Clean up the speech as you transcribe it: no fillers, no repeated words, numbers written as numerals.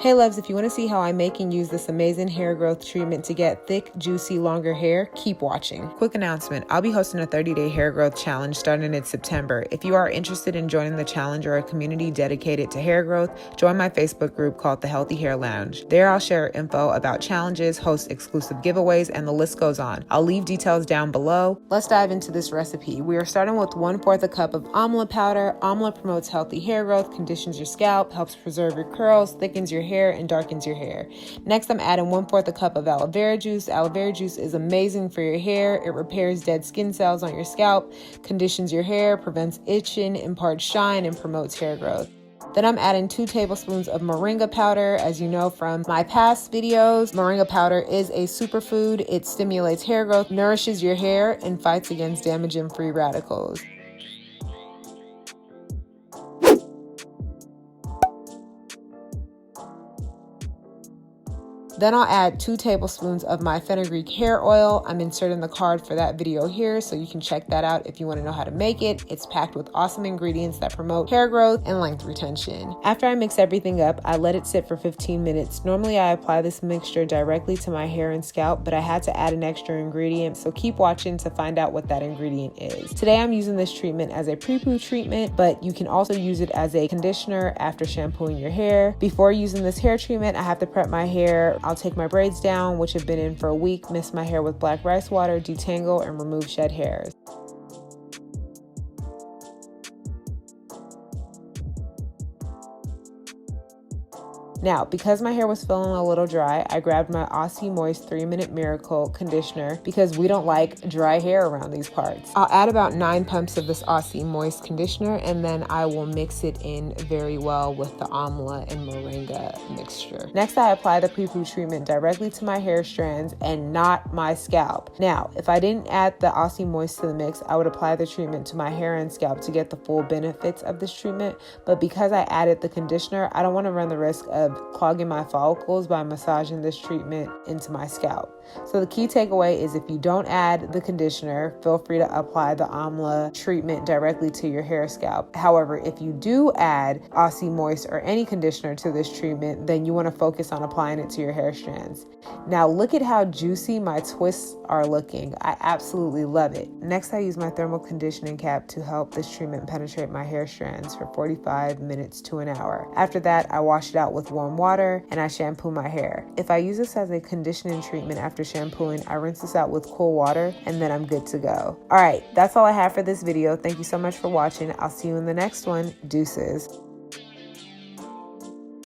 Hey loves, if you want to see how I make and use this amazing hair growth treatment to get thick, juicy, longer hair, keep watching. Quick announcement, I'll be hosting a 30-day hair growth challenge starting in September. If you are interested in joining the challenge or a community dedicated to hair growth, join my Facebook group called The Healthy Hair Lounge. There I'll share info about challenges, host exclusive giveaways, and the list goes on. I'll leave details down below. Let's dive into this recipe. We are starting with 1/4 a cup of amla powder. Amla promotes healthy hair growth, conditions your scalp, helps preserve your curls, thickens your hair, and darkens your hair. Next, I'm adding 1/4 a cup of aloe vera juice. Aloe vera juice is amazing for your hair. It repairs dead skin cells on your scalp, conditions your hair, prevents itching, imparts shine, and promotes hair growth. Then I'm adding 2 tablespoons of moringa powder. As you know from my past videos, moringa powder is a superfood. It stimulates hair growth, nourishes your hair, and fights against damaging free radicals. Then I'll add 2 tablespoons of my Fenugreek hair oil. I'm inserting the card for that video here, so you can check that out if you want to know how to make it. It's packed with awesome ingredients that promote hair growth and length retention. After I mix everything up, I let it sit for 15 minutes. Normally I apply this mixture directly to my hair and scalp, but I had to add an extra ingredient, so keep watching to find out what that ingredient is. Today I'm using this treatment as a prepoo treatment, but you can also use it as a conditioner after shampooing your hair. Before using this hair treatment, I have to prep my hair. I'll take my braids down, which have been in for a week, mist my hair with black rice water, detangle, and remove shed hairs. Now, because my hair was feeling a little dry, I grabbed my Aussie Moist 3-Minute Miracle conditioner because we don't like dry hair around these parts. I'll add about 9 pumps of this Aussie Moist conditioner, and then I will mix it in very well with the Amla and Moringa mixture. Next, I apply the prepoo treatment directly to my hair strands and not my scalp. Now, if I didn't add the Aussie Moist to the mix, I would apply the treatment to my hair and scalp to get the full benefits of this treatment, but because I added the conditioner, I don't want to run the risk of clogging my follicles by massaging this treatment into my scalp. So the key takeaway is if you don't add the conditioner, feel free to apply the Amla treatment directly to your hair scalp. However, if you do add Aussie Moist or any conditioner to this treatment, then you want to focus on applying it to your hair strands. Now look at how juicy my twists are looking. I absolutely love it. Next, I use my thermal conditioning cap to help this treatment penetrate my hair strands for 45 minutes to an hour. After that, I wash it out with warm water and I shampoo my hair. If I use this as a conditioning treatment after shampooing, I rinse this out with cool water and then I'm good to go. All right, that's all I have for this video. Thank you so much for watching. I'll see you in the next one. Deuces.